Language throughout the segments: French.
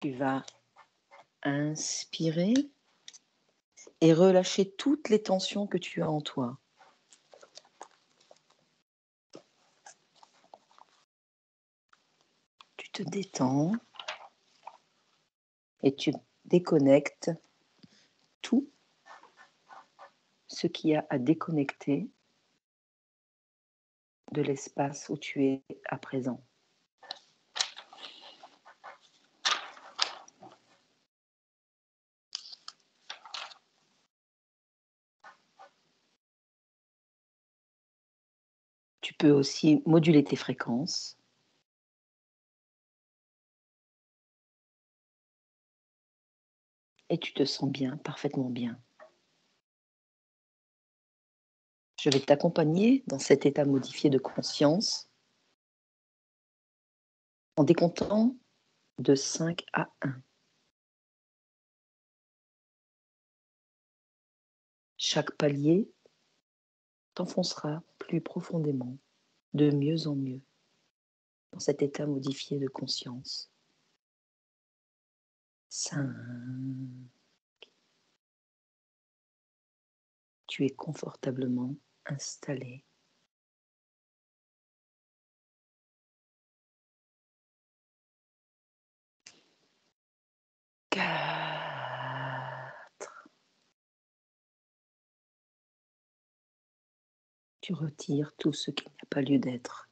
Tu vas inspirer et relâcher toutes les tensions que tu as en toi. Tu te détends et tu déconnectes tout ce qu'il y a à déconnecter de l'espace où tu es à présent. Tu peux aussi moduler tes fréquences. Et tu te sens bien, parfaitement bien. Je vais t'accompagner dans cet état modifié de conscience en décomptant de 5 à 1. Chaque palier t'enfoncera plus profondément, de mieux en mieux, dans cet état modifié de conscience. 5. Tu es confortablement installé. 4. Tu retires tout ce qui n'a pas lieu d'être.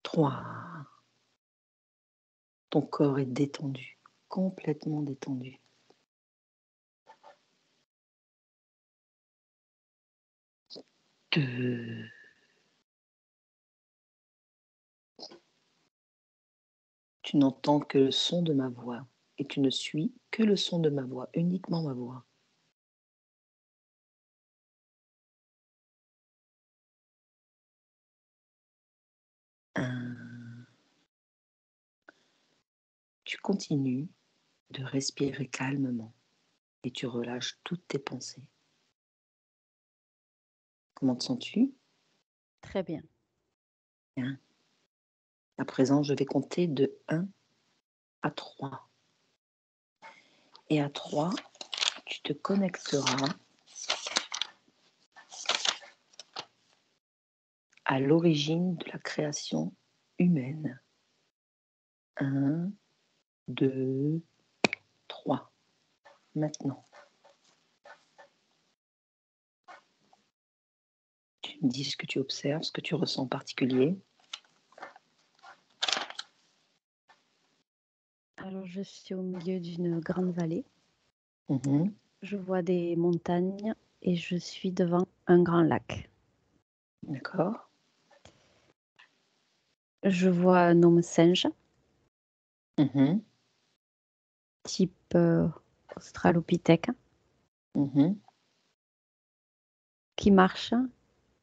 3. Ton corps est détendu, complètement détendu. 2. Tu n'entends que le son de ma voix et tu ne suis que le son de ma voix, uniquement ma voix. 1. Tu continues de respirer calmement et tu relâches toutes tes pensées. Comment te sens-tu? Très bien. Bien. À présent, je vais compter de 1 à 3. Et à 3, tu te connecteras à l'origine de la création humaine. 1, 2, 3. Maintenant, tu me dis ce que tu observes, ce que tu ressens en particulier. Alors, je suis au milieu d'une grande vallée. Mhm. Je vois des montagnes et je suis devant un grand lac. D'accord. Je vois un homme singe, Mhm. type australopithèque, Mhm. qui marche.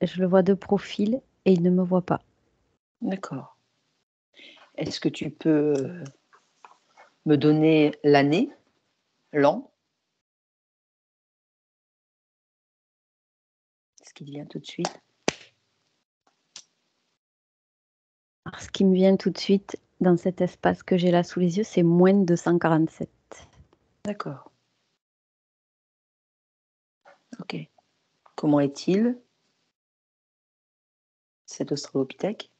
Je le vois de profil et il ne me voit pas. D'accord. Est-ce que tu peux me donner l'année, l'an, ce qui vient tout de suite? Alors, ce qui me vient tout de suite dans cet espace que j'ai là sous les yeux, c'est moins de 247. D'accord. Ok. Comment est-il, cet australopithèque?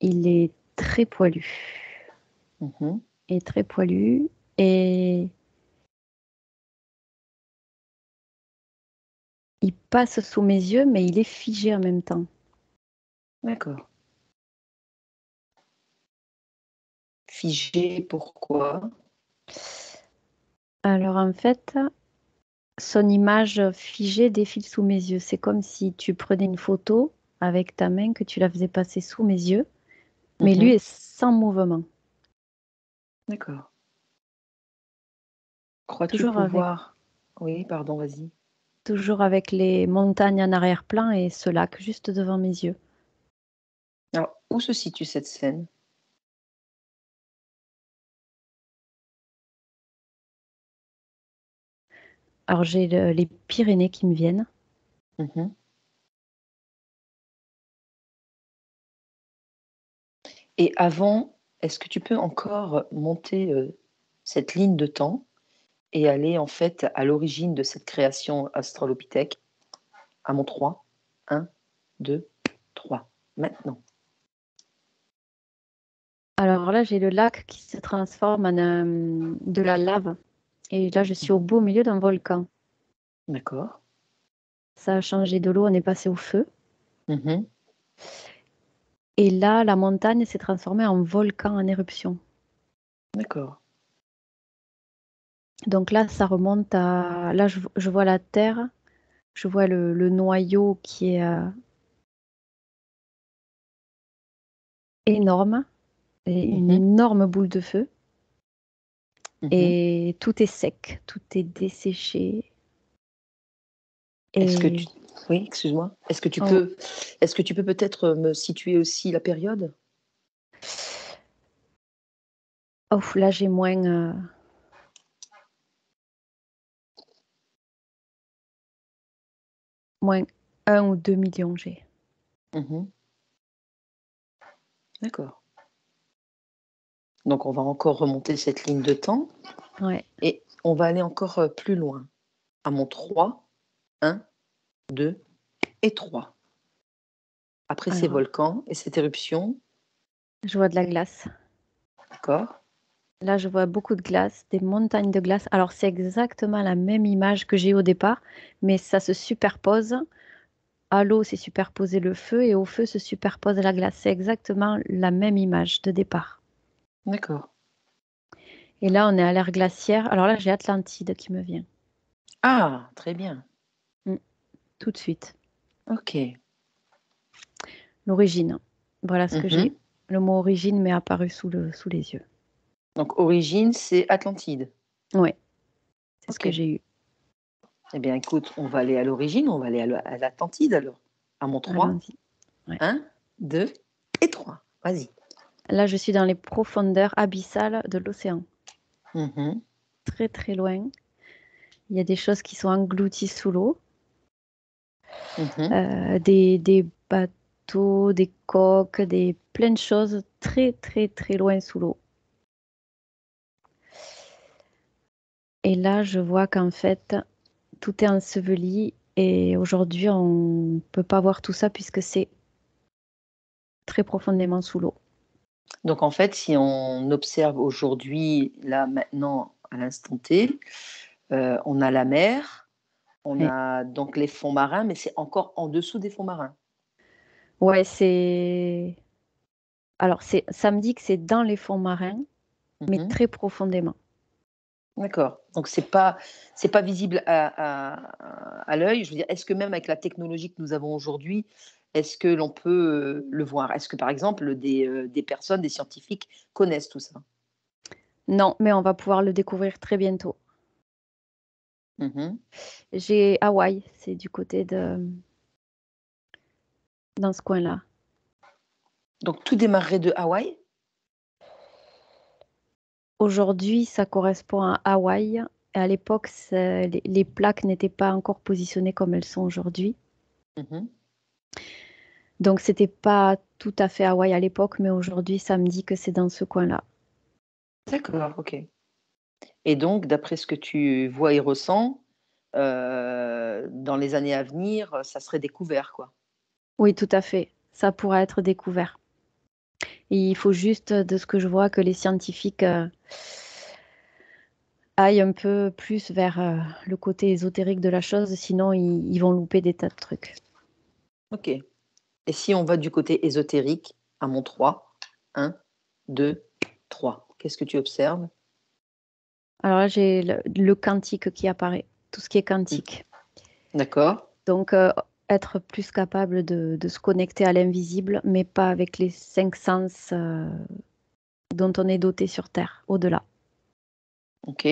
Il est très poilu. Mhm. Et très poilu et il passe sous mes yeux, mais il est figé en même temps. D'accord. Figé, pourquoi? Alors en fait, son image figée défile sous mes yeux. C'est comme si tu prenais une photo avec ta main, que tu la faisais passer sous mes yeux, mais lui Mhm. est sans mouvement. D'accord. Crois-tu Toujours avec, pouvoir... Oui, pardon, vas-y. toujours avec les montagnes en arrière-plan et ce lac juste devant mes yeux. Alors, où se situe cette scène? Alors j'ai les Pyrénées qui me viennent. Mhm. Et avant, est-ce que tu peux encore monter cette ligne de temps et aller en fait à l'origine de cette création Australopithèque à mon 3. 1, 2, 3. Maintenant. Alors là, j'ai le lac qui se transforme en de la lave. Et là, je suis au beau milieu d'un volcan. D'accord. Ça a changé de l'eau, on est passé au feu. Mhm. Et là, la montagne s'est transformée en volcan en éruption. D'accord. Donc là, ça remonte à... Là, je vois la terre, je vois le noyau qui est énorme, et une Mhm. énorme boule de feu. Mhm. Et tout est sec, tout est desséché. Est-ce que tu... Et Oui, excuse-moi. oh, Est-ce que tu peux peut-être me situer aussi la période? oh, là, j'ai moins 1 ou 2 millions, j'ai. Mhm. D'accord. Donc on va encore remonter cette ligne de temps Ouais. et on va aller encore plus loin. À mon 3, 1, 2 et 3. Après ces Alors, volcans et cette éruption, je vois de la glace. d'accord? Là, je vois beaucoup de glace, des montagnes de glace. Alors, c'est exactement la même image que j'ai eu au départ, mais ça se superpose. À l'eau, c'est superposé le feu et au feu se superpose la glace. C'est exactement la même image de départ. D'accord. Et là, on est à l'ère glaciaire. Alors là, j'ai Atlantide qui me vient. Ah, très bien. Mm, tout de suite. Ok. L'origine. Voilà ce que j'ai. Mhm. Le mot origine m'est apparu sous les yeux. Donc origine, c'est Atlantide. Oui, c'est ce Ok. que j'ai eu. Eh bien, écoute, on va aller à l'origine, on va aller à l'Atlantide alors. À mon 3. Allons-y. Ouais. 1, 2 et 3. Vas-y. Là, je suis dans les profondeurs abyssales de l'océan. Mhm. Très, très loin. Il y a des choses qui sont englouties sous l'eau. Mhm. Des bateaux, des coques, plein de choses très, très, très loin sous l'eau. Et là, je vois qu'en fait, tout est enseveli et aujourd'hui, on ne peut pas voir tout ça puisque c'est très profondément sous l'eau. Donc en fait, si on observe aujourd'hui, là, maintenant, à l'instant T, on a la mer, on Ouais, a donc les fonds marins, mais c'est encore en dessous des fonds marins. ouais, c'est... Alors, ça me dit que c'est dans les fonds marins, mais Mhm. très profondément. D'accord. Donc c'est pas visible à l'œil. Je veux dire, est-ce que même avec la technologie que nous avons aujourd'hui, est-ce que l'on peut le voir? Est-ce que par exemple des personnes, des scientifiques connaissent tout ça? Non, mais on va pouvoir le découvrir très bientôt. Mhm. J'ai Hawaï, c'est du côté dans ce coin-là. Donc tout démarrerait de Hawaï? Aujourd'hui, ça correspond à Hawaï. Et à l'époque, les plaques n'étaient pas encore positionnées comme elles sont aujourd'hui. Mhm. Donc, c'était pas tout à fait Hawaï à l'époque, mais aujourd'hui, ça me dit que c'est dans ce coin-là. D'accord, ok. Et donc, d'après ce que tu vois et ressens, dans les années à venir, ça serait découvert, quoi. Oui, tout à fait. Ça pourra être découvert. Et il faut juste, de ce que je vois, que les scientifiques aillent un peu plus vers le côté ésotérique de la chose, sinon ils vont louper des tas de trucs. Ok. Et si on va du côté ésotérique, à mon 3, 1, 2, 3, qu'est-ce que tu observes? Alors là, j'ai le quantique qui apparaît, tout ce qui est Mm. quantique. D'accord. Donc, être plus capable de se connecter à l'invisible, mais pas avec les 5 sens dont on est doté sur Terre, au-delà. Ok.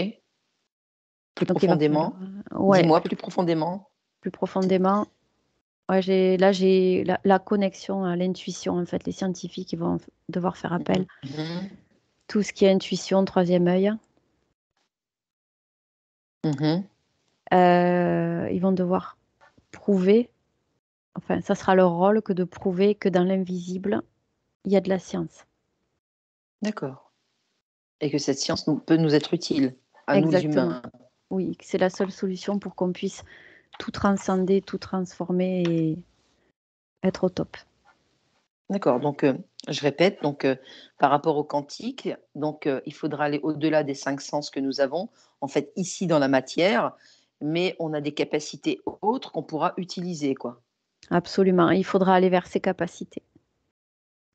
Plus Donc, il va falloir, profondément? ouais, Dis-moi plus profondément. plus profondément. Ouais, j'ai la connexion à l'intuition, en fait. Les scientifiques, ils vont devoir faire appel. Mhm. Tout ce qui est intuition, troisième œil, Mhm. ils vont devoir prouver, enfin, ça sera leur rôle que de prouver que dans l'invisible, il y a de la science. D'accord. Et que cette science peut nous être utile, à nous les Exactement. humains. Oui, que c'est la seule solution pour qu'on puisse tout transcender, tout transformer et être au top. D'accord, donc je répète, donc par rapport au quantique, donc il faudra aller au-delà des 5 sens que nous avons, en fait, ici dans la matière, mais on a des capacités autres qu'on pourra utiliser, quoi. Absolument. Il faudra aller vers ses capacités.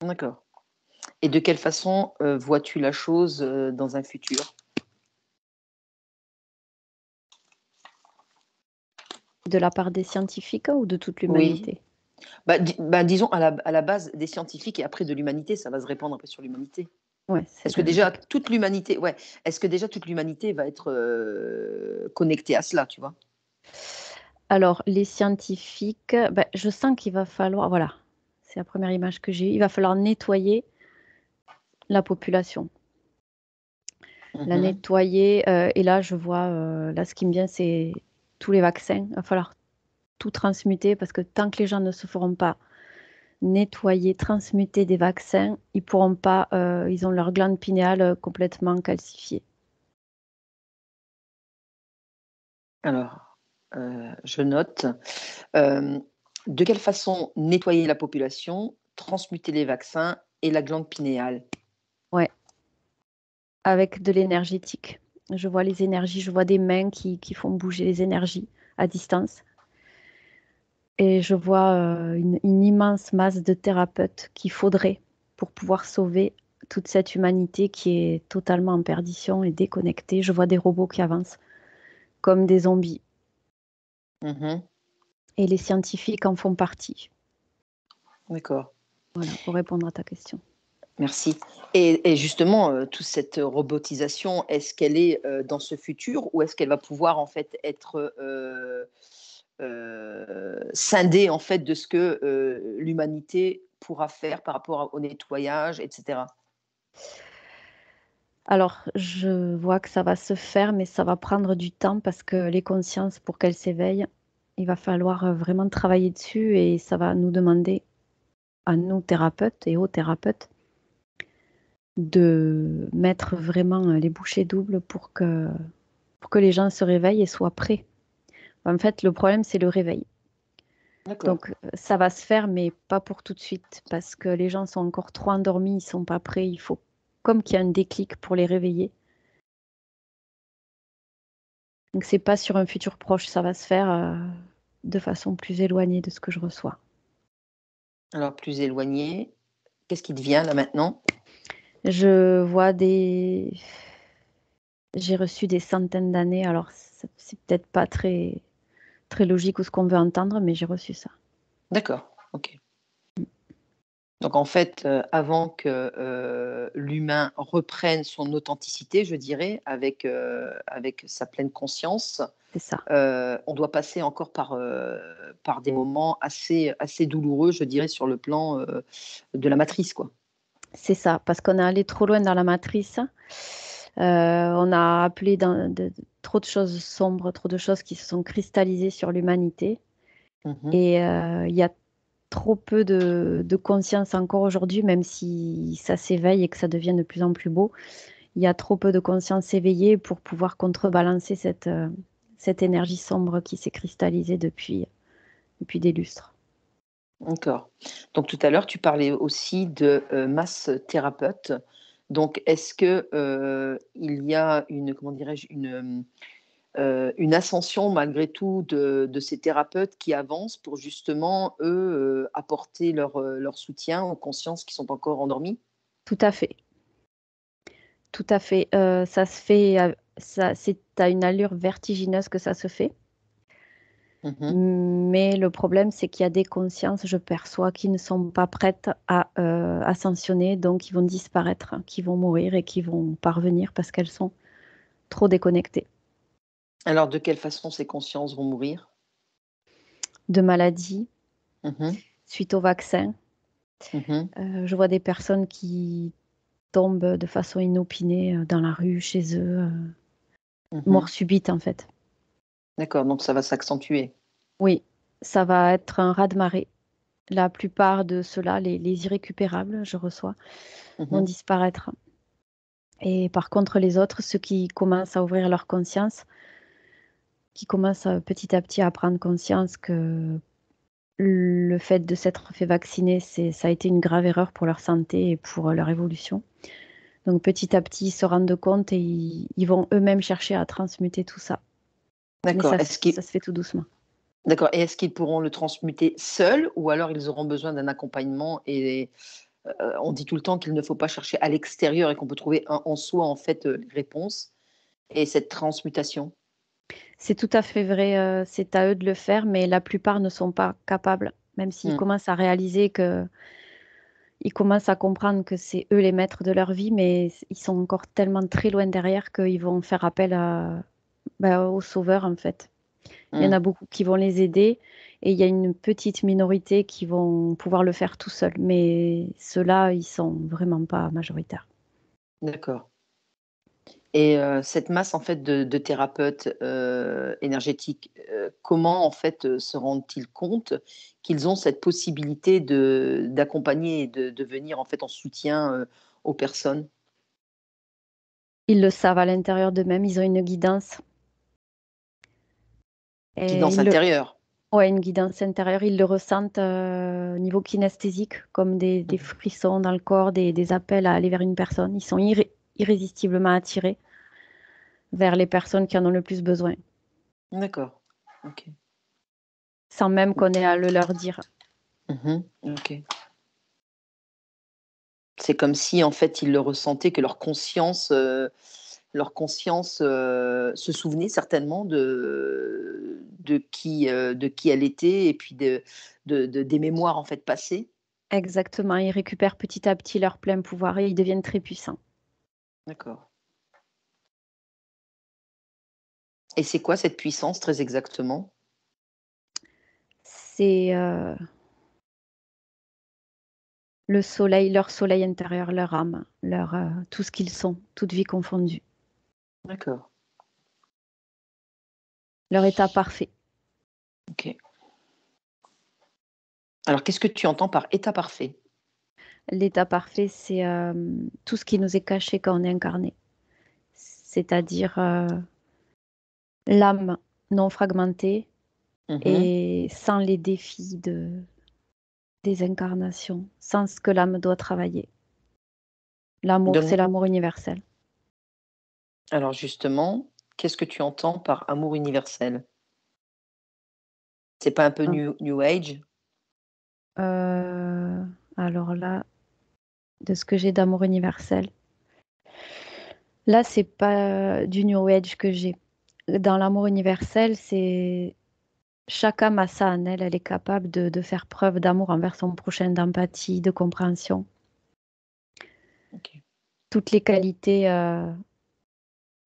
D'accord, et de quelle façon, vois-tu la chose, dans un futur? De la part des scientifiques ou de toute Oui, l'humanité? disons à la base des scientifiques et après de l'humanité, ça va se répandre après sur l'humanité. Ouais, c'est Est-ce que le déjà but. toute l'humanité ouais, est-ce que déjà toute l'humanité va être, connectée à cela, tu vois? Alors, les scientifiques, je sens qu'il va falloir, voilà, c'est la première image que j'ai eue, il va falloir nettoyer la population. La Mmh. nettoyer, et là, je vois, là, ce qui me vient, c'est tous les vaccins. Il va falloir tout transmuter parce que tant que les gens ne se feront pas nettoyer, transmuter des vaccins, ils pourront pas, ils ont leur glande pinéale, complètement calcifiée. Alors, je note. Hem, de quelle façon nettoyer la population, transmuter les vaccins et la glande pinéale? Ouais, avec de l'énergétique. Je vois les énergies, je vois des mains qui font bouger les énergies à distance et je vois, une immense masse de thérapeutes qu'il faudrait pour pouvoir sauver toute cette humanité qui est totalement en perdition et déconnectée. Je vois des robots qui avancent comme des zombies Mmh. et les scientifiques en font partie. D'accord, Voilà, pour répondre à ta question. merci, et justement, toute cette robotisation, est-ce qu'elle est, dans ce futur ou est-ce qu'elle va pouvoir en fait être, scindée en fait de ce que, l'humanité pourra faire par rapport au nettoyage et cetera? Alors, je vois que ça va se faire, mais ça va prendre du temps parce que les consciences, pour qu'elles s'éveillent, il va falloir, vraiment travailler dessus et ça va nous demander, à nous thérapeutes et aux thérapeutes, de mettre vraiment, les bouchées doubles pour que les gens se réveillent et soient prêts. En fait, le problème, c'est le réveil. D'accord. Donc, ça va se faire, mais pas pour tout de suite parce que les gens sont encore trop endormis, ils sont pas prêts. Il faut comme qu'il y a un déclic pour les réveiller. Donc c'est pas sur un futur proche, ça va se faire, de façon plus éloignée de ce que je reçois. Alors plus éloigné, qu'est-ce qui devient là maintenant? Je vois des J'ai reçu des centaines d'années, alors c'est peut-être pas très logique ou ce qu'on veut entendre, mais j'ai reçu ça. D'accord, OK. Donc en fait, avant que, l'humain reprenne son authenticité, je dirais, avec sa pleine conscience, C'est ça. on doit passer encore par des moments assez douloureux, je dirais, sur le plan, de la matrice, quoi. C'est ça, parce qu'on est allé trop loin dans la matrice. On a appelé dans trop de choses sombres, trop de choses qui se sont cristallisées sur l'humanité Mmh. et il y a trop peu de conscience encore aujourd'hui, même si ça s'éveille et que ça devient de plus en plus beau. Il y a trop peu de conscience éveillée pour pouvoir contrebalancer cette énergie sombre qui s'est cristallisée depuis des lustres. D'accord. Donc tout à l'heure, tu parlais aussi de, masse thérapeute. Donc est-ce que, il y a une, comment dirais-je, une ascension malgré tout de ces thérapeutes qui avancent pour justement, eux, apporter leur soutien aux consciences qui sont encore endormies? Tout à fait, tout à fait. Ça se fait, c'est à une allure vertigineuse que ça se fait. Mmh. Mais le problème, c'est qu'il y a des consciences, je perçois, qui ne sont pas prêtes à ascensionner, donc qui vont disparaître, qui vont mourir et qui vont parvenir parce qu'elles sont trop déconnectées Alors de quelle façon ces consciences vont mourir? de maladies Mmh. suite au vaccin. Mmh. Je vois des personnes qui tombent de façon inopinée, dans la rue, chez eux, mort Mmh. subite, en fait. D'accord, donc ça va s'accentuer. Oui, ça va être un raz-de-marée. La plupart de ceux-là, les irrécupérables, je reçois, vont Mmh. disparaître. Et par contre, les autres, ceux qui commencent à ouvrir leur conscience, qui commencent petit à petit à prendre conscience que le fait de s'être fait vacciner, ça a été une grave erreur pour leur santé et pour leur évolution. Donc petit à petit, ils se rendent compte et ils vont eux-mêmes chercher à transmuter tout ça. Mais D'accord. ça se fait tout doucement. D'accord. Et est-ce qu'ils pourront le transmuter seuls ou alors ils auront besoin d'un accompagnement et on dit tout le temps qu'il ne faut pas chercher à l'extérieur et qu'on peut trouver en soi en fait les réponses et cette transmutation. C'est tout à fait vrai, c'est à eux de le faire, mais la plupart ne sont pas capables, même s'ils Hmm. commencent à réaliser que ils commencent à comprendre que c'est eux les maîtres de leur vie, mais ils sont encore tellement très loin derrière qu'ils vont faire appel au sauveur, en fait. Il y en Hmm. a beaucoup qui vont les aider et il y a une petite minorité qui vont pouvoir le faire tout seuls, mais ceux-là, ils sont vraiment pas majoritaires. D'accord. Et cette masse en fait de thérapeutes, énergétiques, comment en fait, se rendent-ils compte qu'ils ont cette possibilité d'accompagner et de venir en fait en soutien, aux personnes? Ils le savent à l'intérieur d'eux-mêmes, ils ont une guidance et Guidance intérieure? ouais, une guidance intérieure, ils le ressentent au niveau kinesthésique, comme des Mmh. frissons dans le corps, des appels à aller vers une personne. Ils sont irrésistiblement attirés vers les personnes qui en ont le plus besoin, D'accord. OK. sans même qu'on ait à le leur dire. Mmh. OK. C'est comme si en fait ils le ressentaient, que leur conscience, se souvenait certainement de qui elle était et puis des mémoires en fait passées? Exactement, ils récupèrent petit à petit leur plein pouvoir et ils deviennent très puissants. D'accord. Et c'est quoi cette puissance très exactement? C'est le soleil, leur soleil intérieur, leur âme, tout ce qu'ils sont, toute vie confondue, D'accord, leur état parfait. OK. Alors qu'est-ce que tu entends par état parfait? L'état parfait, c'est tout ce qui nous est caché quand on est incarné, c'est-à-dire l'âme non fragmentée Mmh. et sans les défis des incarnations, sans ce que l'âme doit travailler. L'amour, Donne c'est l'amour universel. Alors justement, qu'est-ce que tu entends par amour universel? C'est pas un peu Hein. new age? Euh, alors là, de ce que j'ai d'amour universel, là, c'est pas du New Age que j'ai. Dans l'amour universel, c'est chaque âme a ça en elle. Elle est capable de faire preuve d'amour envers son prochain, d'empathie, de compréhension. OK. Toutes les qualités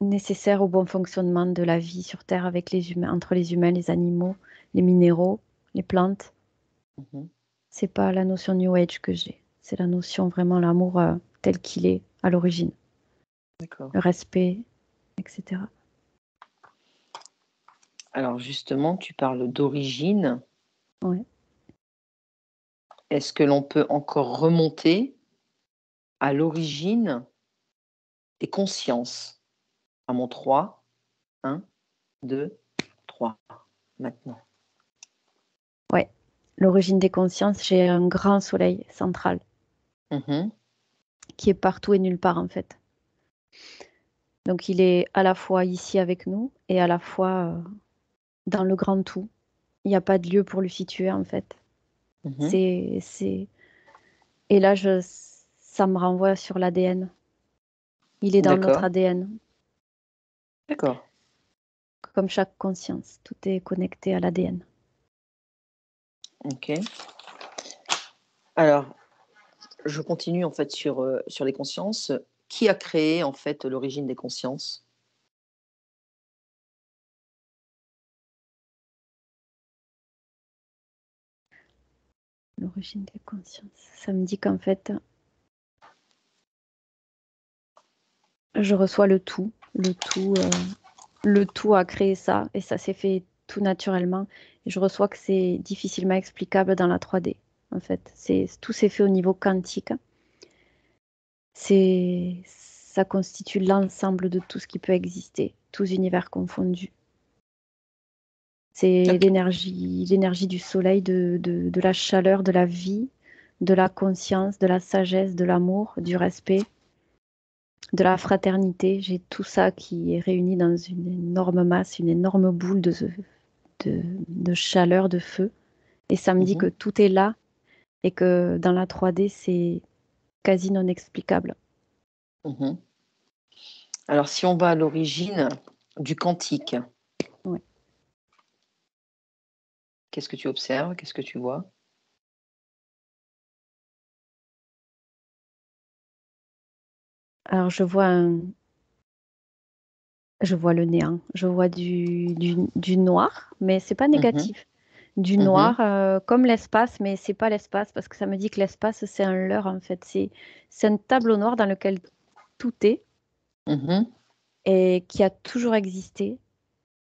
nécessaires au bon fonctionnement de la vie sur Terre avec les humains, entre les humains, les animaux, les minéraux, les plantes. Mmh. C'est pas la notion New Age que j'ai. C'est la notion vraiment l'amour tel qu'il est à l'origine. D'accord. Le respect, etc. Alors justement, tu parles d'origine. Ouais. Est-ce que l'on peut encore remonter à l'origine des consciences? À mon 3, 1, 2, 3. Maintenant. Ouais. L'origine des consciences, j'ai un grand soleil central Mmh. qui est partout et nulle part en fait. Donc il est à la fois ici avec nous et à la fois dans le grand tout. Il n'y a pas de lieu pour le situer en fait. Mmh. C'est... Et là, ça me renvoie sur l'ADN. Il est dans notre D'accord, ADN, d'accord. comme chaque conscience. Tout est connecté à l'ADN. OK. Alors, je continue en fait sur les consciences. Qui a créé en fait l'origine des consciences? L'origine des consciences. Ça me dit qu'en fait, je reçois le tout. Le tout a créé ça et ça s'est fait tout naturellement. Et je reçois que c'est difficilement explicable dans la 3D. En fait, tout s'est fait au niveau quantique. C'est ça constitue l'ensemble de tout ce qui peut exister, tous univers confondus. C'est Ok. l'énergie du soleil, de la chaleur, de la vie, de la conscience, de la sagesse, de l'amour, du respect, de la fraternité. J'ai tout ça qui est réuni dans une énorme masse, une énorme boule de chaleur, de feu. Et ça me dit que Mhm, tout est là et que dans la 3D, c'est quasi non explicable. mhm. Alors, si on va à l'origine du quantique, Ouais. qu'est-ce que tu observes? Qu'est-ce que tu vois? Alors, je vois le néant, je vois du noir, mais c'est pas Mhm, négatif. Du mhm, noir, comme l'espace, mais c'est pas l'espace parce que ça me dit que l'espace, c'est un leurre en fait. C'est un tableau noir dans lequel tout est mhm. et qui a toujours existé.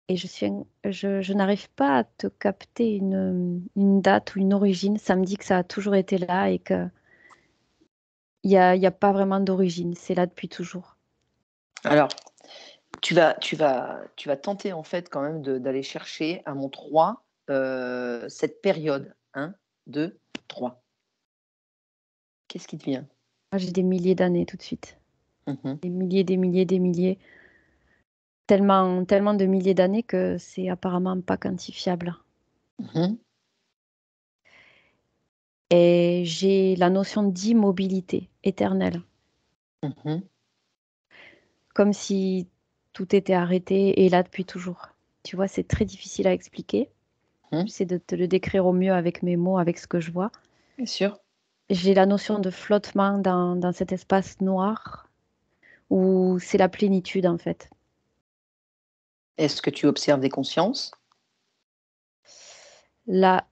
Et je n'arrive pas à te capter une date ou une origine. Ça me dit que ça a toujours été là et qu'il y a pas vraiment d'origine. C'est là depuis toujours. Alors, tu vas tenter en fait quand même d'aller chercher à mon 3 cette période. Un, 2, 3. Qu'est-ce qui te vient? Moi, j'ai des milliers d'années tout de suite. Mhm, Des milliers, des milliers, des milliers. Tellement, tellement de milliers d'années que c'est apparemment pas quantifiable. mhm, Et j'ai la notion d'immobilité éternelle, mhm, comme si tout était arrêté et là depuis toujours. Tu vois, c'est très difficile à expliquer. mhm. J'essaie de te le décrire au mieux avec mes mots, avec ce que je vois. Bien sûr. J'ai la notion de flottement dans cet espace noir où c'est la plénitude en fait. Est-ce que tu observes des consciences? Là,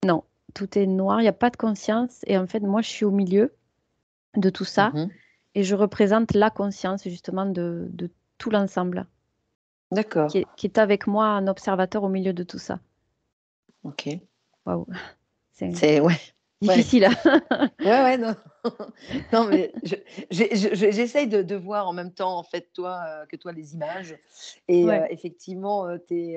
non, tout est noir, il n'y a pas de conscience et en fait, moi, je suis au milieu de tout ça Mhm. et je représente la conscience justement de tout l'ensemble D'accord. qui est avec moi, un observateur au milieu de tout ça. OK. Waouh, c'est C'est ouais, ouais. difficile. Ouais, ouais, non. Non, mais j'essaye de voir en même temps, en fait, que toi les images et Ouais, effectivement, tu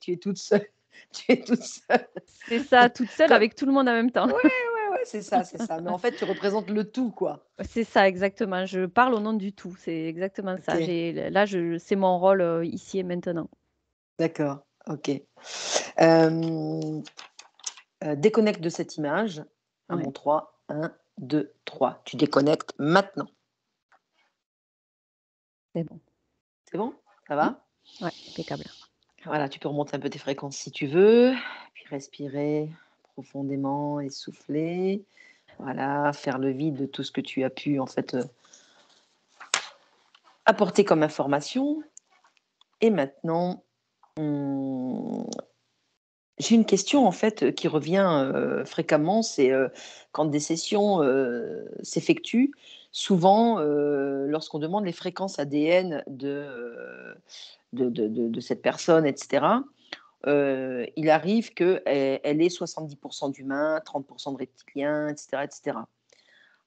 es toute seule. Tu es toute seule. c'est ça, toute seule Comme avec tout le monde en même temps. Ouais, ouais, ouais, c'est ça, c'est ça. Mais en fait, tu représentes le tout, quoi. C'est ça, exactement. Je parle au nom du tout. C'est exactement ça. OK, C'est mon rôle ici et maintenant. d'accord, OK. Hem, déconnecte de cette image à Ouais, mon 3. 1, 2, 3. Tu déconnectes maintenant. c'est bon. C'est bon? Ça Hmm. va? Ouais, impeccable. Voilà, tu peux remonter un peu tes fréquences si tu veux, puis respirer profondément et souffler. Voilà, faire le vide de tout ce que tu as pu en fait, apporter comme information et maintenant, mmh, j'ai une question en fait, qui revient, fréquemment, c'est, quand des sessions, s'effectuent, souvent, lorsqu'on demande les fréquences ADN de cette personne et cetera, il arrive qu'elle ait 70 d'humains, 30 de reptiliens, et cetera, et cetera.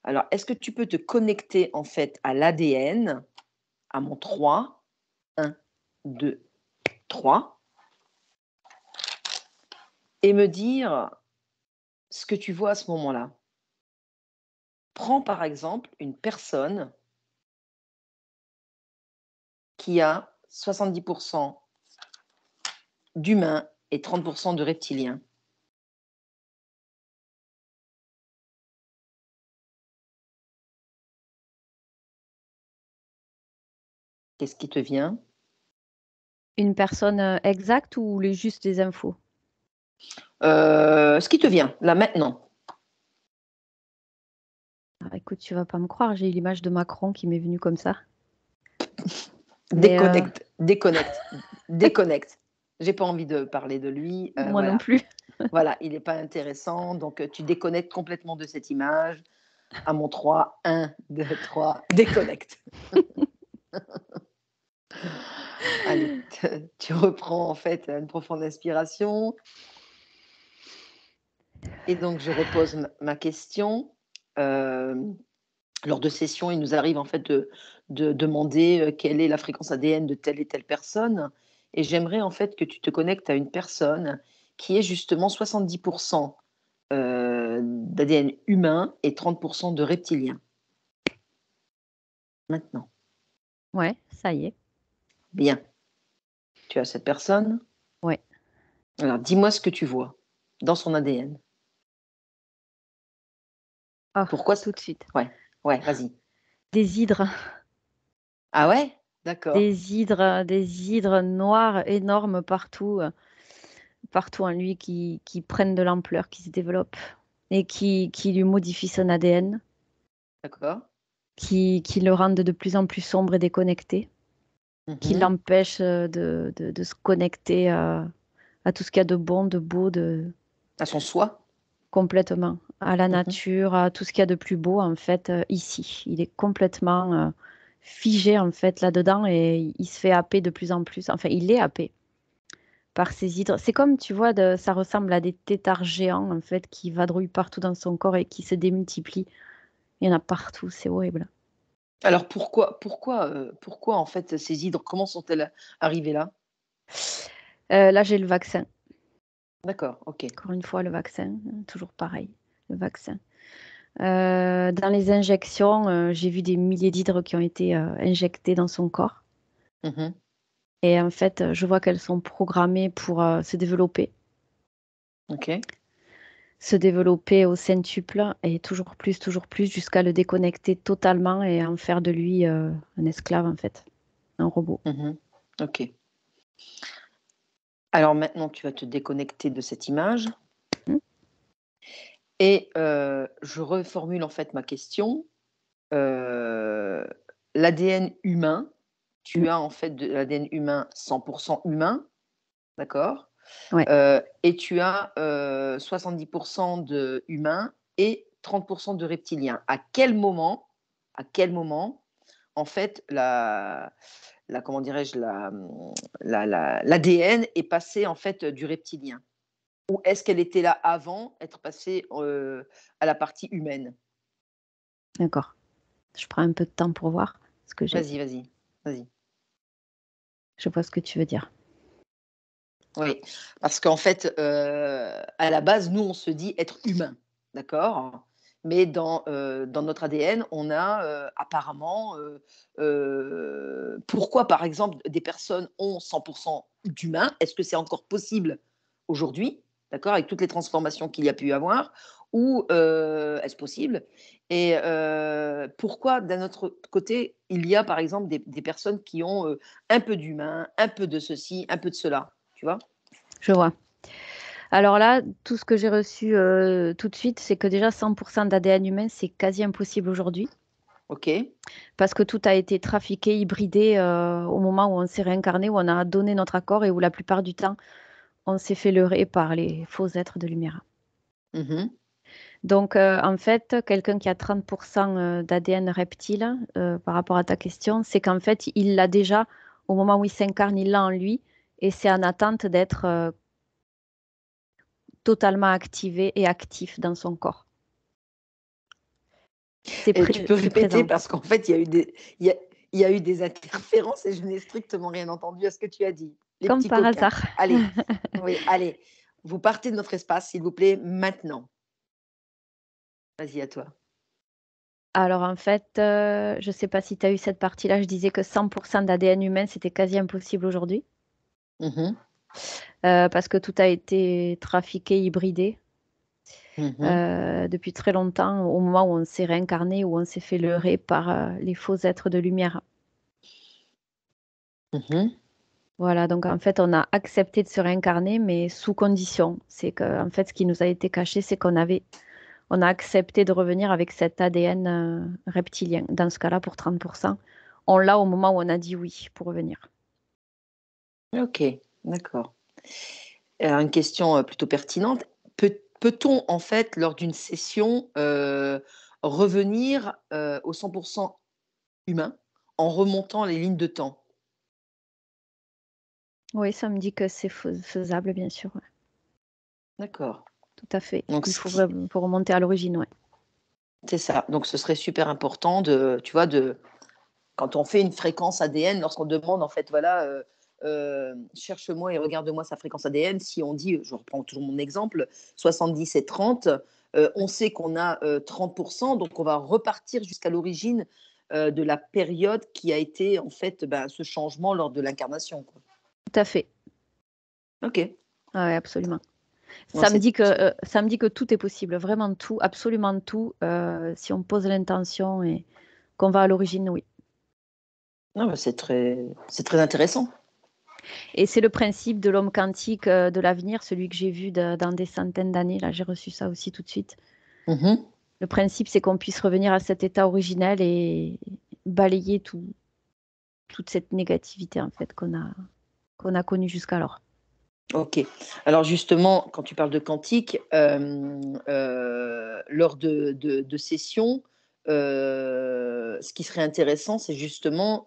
Alors, est-ce que tu peux te connecter en fait à l'ADN, à mon 3, 1, 2, 3, et me dire ce que tu vois à ce moment-là? Prends par exemple une personne qui a 70 d'humains et 30 de reptiliens. Qu'est-ce qui te vient? Une personne exacte ou juste des infos? Ce qui te vient, là, maintenant. Ah, écoute, tu vas pas me croire, j'ai eu l'image de Macron qui m'est venue comme ça. Mais Déconnecte, déconnecte, déconnecte. J'ai pas envie de parler de lui, moi non voilà. plus. Voilà, il est pas intéressant, donc tu déconnectes complètement de cette image. À mon 3, 1, 2, 3, déconnecte. Allez, tu reprends en fait une profonde inspiration et donc je repose ma question. Hem, lors de sessions, il nous arrive en fait de demander quelle est la fréquence ADN de telle et telle personne. Et j'aimerais en fait que tu te connectes à une personne qui est justement 70% d'ADN humain et 30% de reptilien. Maintenant. Ouais, ça y est. Bien. Tu as cette personne. Ouais. Alors, dis-moi ce que tu vois dans son ADN. Oh, Pourquoi tout de suite. Ouais, ouais, vas-y. Des hydres, Ah ouais? D'accord. des hydres noirs énormes partout en lui qui prennent de l'ampleur, qui se développent et qui lui modifient son ADN, D'accord. qui le rendent de plus en plus sombre et déconnecté, qui Mhm. l'empêchent de se connecter à tout ce qu'il y a de bon, de beau, À son soi. complètement, à la Mhm. nature, à tout ce qu'il y a de plus beau en fait ici. Il est complètement figé en fait là-dedans et il se fait happer de plus en plus. Enfin, il est happé par ces hydres. C'est comme, tu vois, ça ressemble à des têtards géants, en fait, qui vadrouillent partout dans son corps et qui se démultiplient. Il y en a partout, c'est horrible. Alors pourquoi en fait ces hydres, comment sont-elles arrivées là? Là, j'ai le vaccin. D'accord, OK. Encore une fois, le vaccin, toujours pareil, le vaccin. Dans les injections, j'ai vu des milliers d'hydres qui ont été injectés dans son corps. Mhm. Et en fait, je vois qu'elles sont programmées pour OK. se développer au centuple et toujours plus, jusqu'à le déconnecter totalement et en faire de lui un esclave, en fait, un robot. Mhm. OK. Alors maintenant, tu vas te déconnecter de cette image Hmm. et je reformule en fait ma question. Heu, L'ADN humain, Hmm. tu as en fait de l'ADN humain 100% humain, d'accord? Ouais, Et tu as 70% de humains et 30% de reptiliens. À quel moment, en fait, la comment dirais-je? L'ADN est passé en fait du reptilien? Ou est-ce qu'elle était là avant, être passée, à la partie humaine? d'accord. Je prends un peu de temps pour voir ce que j'ai. Vas-y, vas-y, vas-y. Je vois ce que tu veux dire. Oui, parce qu'en fait, à la base, nous, on se dit être humain, d'accord? Mais dans notre ADN, on a, apparemment, pourquoi, par exemple, des personnes ont 100% d'humain? Est-ce que c'est encore possible aujourd'hui, d'accord, avec toutes les transformations qu'il y a pu y avoir? Ou, est-ce possible? Et pourquoi, d'un autre côté, il y a, par exemple, des personnes qui ont, un peu d'humain, un peu de ceci, un peu de cela, tu vois? Je vois. Alors là, tout ce que j'ai reçu tout de suite, c'est que déjà 100% d'ADN humain, c'est quasi impossible aujourd'hui. OK. Parce que tout a été trafiqué, hybridé au moment où on s'est réincarné, où on a donné notre accord et où la plupart du temps, on s'est fait leurrer par les faux êtres de lumière. Mmh. Donc, en fait, quelqu'un qui a 30% d'ADN reptile, par rapport à ta question, c'est qu'en fait, il l'a déjà, au moment où il s'incarne, il l'a en lui, et c'est en attente d'être totalement activé et actif dans son corps. Et tu peux C'est répéter présent. parce qu'en fait, il y a eu des interférences et je n'ai strictement rien entendu à ce que tu as dit. Les Comme petits par coquins. hasard. Allez, oui, allez, vous partez de notre espace, s'il vous plaît, maintenant. Vas-y, à toi. Alors en fait, je ne sais pas si tu as eu cette partie-là, je disais que 100% d'ADN humain, c'était quasi impossible aujourd'hui, Mmh. parce que tout a été trafiqué, hybridé Mmh. depuis très longtemps, au moment où on s'est réincarné, où on s'est fait leurrer par les faux êtres de lumière. Mmh. Voilà, donc en fait, on a accepté de se réincarner, mais sous condition. C'est que, en fait, ce qui nous a été caché, c'est on a accepté de revenir avec cet ADN reptilien. Dans ce cas-là, pour 30%, on l'a au moment où on a dit oui pour revenir. OK, d'accord. Une question, plutôt pertinente. Peut-on, en fait, lors d'une session, revenir, au 100% humain en remontant les lignes de temps? Oui, ça me dit que c'est faisable, bien sûr. Ouais. D'accord. Tout à fait. Donc Il ce faut qui vraiment faut remonter à l'origine, ouais. C'est ça. Donc ce serait super important de, tu vois, quand on fait une fréquence ADN, lorsqu'on demande en fait, voilà, cherche-moi et regarde-moi sa fréquence ADN, si on dit, je reprends toujours mon exemple, 70 et 30, on sait qu'on a 30%, donc on va repartir jusqu'à l'origine de la période qui a été en fait ce changement lors de l'incarnation, quoi. Tout à fait. Ok. Ah ouais, absolument. Non, Ça me dit que tout est possible, vraiment tout, absolument tout, si on pose l'intention et qu'on va à l'origine, oui. non, c'est très intéressant. Et c'est le principe de l'homme quantique de l'avenir, celui que j'ai vu dans des centaines d'années. Là, j'ai reçu ça aussi tout de suite. Mhm. Le principe, c'est qu'on puisse revenir à cet état originel et balayer toute cette négativité en fait qu'on a connue jusqu'alors. Ok. Alors justement, quand tu parles de quantique, lors de sessions, ce qui serait intéressant, c'est justement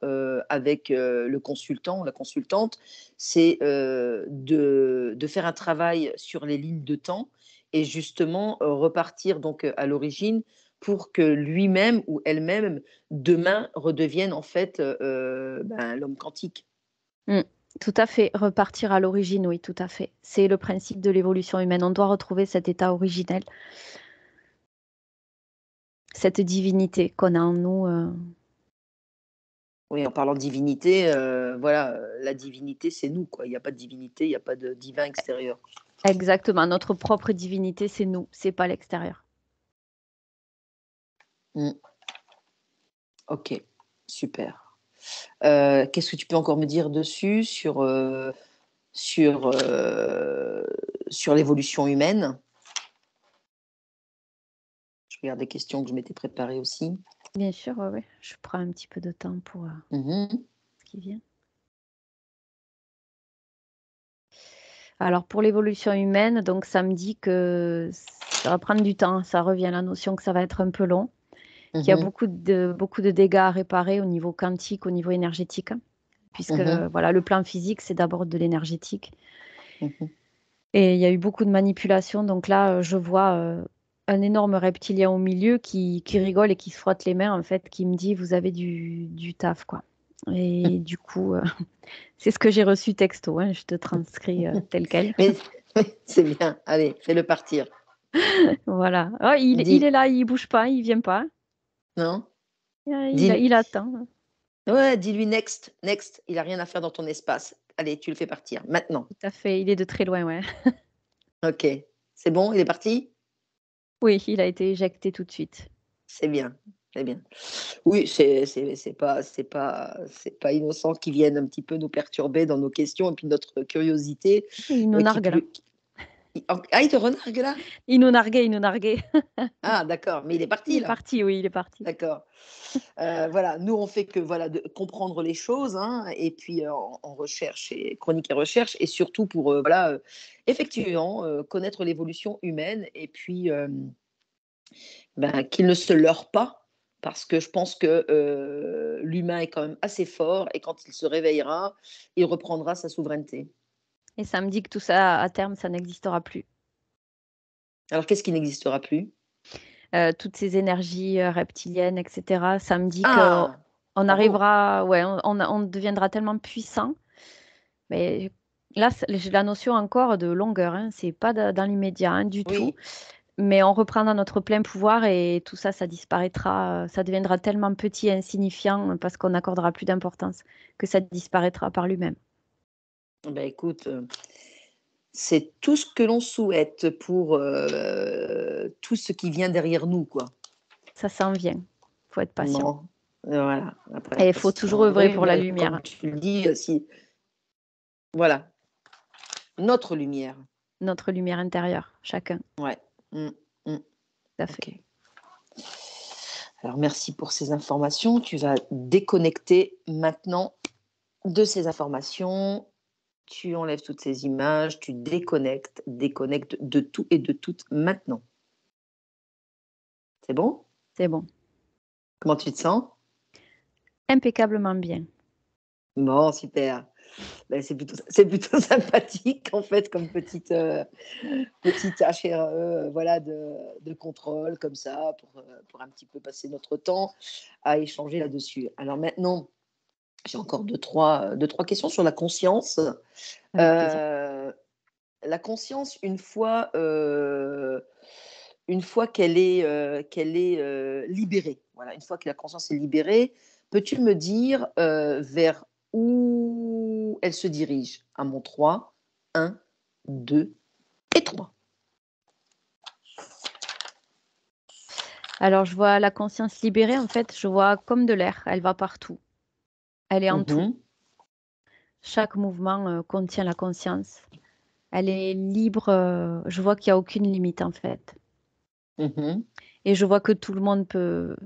avec le consultant ou la consultante, c'est de faire un travail sur les lignes de temps et justement repartir donc à l'origine pour que lui-même ou elle-même demain redevienne en fait l'homme quantique. Mm. Tout à fait, repartir à l'origine, oui, tout à fait. C'est le principe de l'évolution humaine. On doit retrouver cet état originel, cette divinité qu'on a en nous. Oui, en parlant de divinité, voilà, la divinité, c'est nous, quoi. Il y a pas de divinité, il y a pas de divin extérieur. Exactement, notre propre divinité, c'est nous, c'est pas l'extérieur. Mmh. OK, super. Qu'est-ce que tu peux encore me dire dessus sur, sur l'évolution humaine? Je regarde des questions que je m'étais préparées aussi. Bien sûr, ouais, ouais. Je prends un petit peu de temps pour Mmh. ce qui vient. Alors pour l'évolution humaine, donc ça me dit que ça va prendre du temps, ça revient à la notion que ça va être un peu long, qu'il y a Mmh. beaucoup de dégâts à réparer au niveau quantique, au niveau énergétique, puisque Mmh. voilà, le plan physique, c'est d'abord de l'énergétique. Mmh. Et il y a eu beaucoup de manipulations, donc là, je vois un énorme reptilien au milieu qui rigole et qui se frotte les mains, en fait, qui me dit, vous avez du taf, quoi. Et du coup, c'est ce que j'ai reçu texto, hein, je te transcris tel quel. Mais c'est bien. Allez, fais-le partir. Voilà. Oh, il Dis est là, il bouge pas, il vient pas. non? Dis Il attend. ouais, dis-lui: «Next, next». Il a rien à faire dans ton espace. Allez, tu le fais partir, maintenant. Tout à fait, il est de très loin, ouais. OK. C'est bon, il est parti? Oui, il a été éjecté tout de suite. C'est bien, c'est bien. Oui, c'est pas innocent qu'ils viennent un petit peu nous perturber dans nos questions et puis notre curiosité, Il nous qui nargue là. plus qui ah, il te renargue là? Il nous narguait. Ah d'accord, mais il est Il parti est là? parti, oui, il est parti. D'accord. Voilà, nous on fait que voilà de comprendre les choses, hein, et puis, en recherche et chronique et recherche et surtout pour, voilà, effectivement, connaître l'évolution humaine et puis, qu'il ne se leurre pas parce que je pense que, l'humain est quand même assez fort et quand il se réveillera, il reprendra sa souveraineté. Et ça me dit que tout ça, à terme, ça n'existera plus. Alors qu'est-ce qui n'existera plus? Toutes ces énergies, reptiliennes et cetera, ça me dit qu'on Ah! Bravo! arrivera ouais, on deviendra tellement puissant. Mais là, j'ai la notion encore de longueur, hein, c'est pas dans l'immédiat, hein, du tout. Oui. Mais on reprendra notre plein pouvoir et tout ça, ça disparaîtra, ça deviendra tellement petit et insignifiant parce qu'on n'accordera plus d'importance que ça disparaîtra par lui-même. Écoute, c'est tout ce que l'on souhaite pour, tout ce qui vient derrière nous, quoi. Ça s'en vient. Faut être patient. Bon, voilà, après Et il faut toujours œuvrer oui, pour la comme lumière, tu le dis, si voilà, notre lumière. notre lumière intérieure, chacun. Ouais. Mmh, mmh, Tout à fait. OK. Alors merci pour ces informations. Tu vas déconnecter maintenant de ces informations. Tu enlèves toutes ces images, tu déconnectes, déconnecte de tout et de toutes maintenant. C'est bon? C'est bon. Comment tu te sens? Impeccablement bien. Bon, super. Ben, c'est plutôt sympathique, en fait, comme petite HRE, voilà, de contrôle, comme ça, pour un petit peu passer notre temps à échanger là-dessus. Alors maintenant, j'ai encore deux, trois questions sur la conscience. Avec plaisir. La conscience, une fois qu'elle est libérée, voilà, une fois que la conscience est libérée, peux-tu me dire vers où elle se dirige? À mon 3, 1, 2 et 3. Alors, je vois la conscience libérée, en fait, je vois comme de l'air, elle va partout. Elle est en tout. Mhm, Chaque mouvement contient la conscience. Elle est libre, je vois qu'il n'y a aucune limite, en fait. mhm, Et je vois que tout le monde peut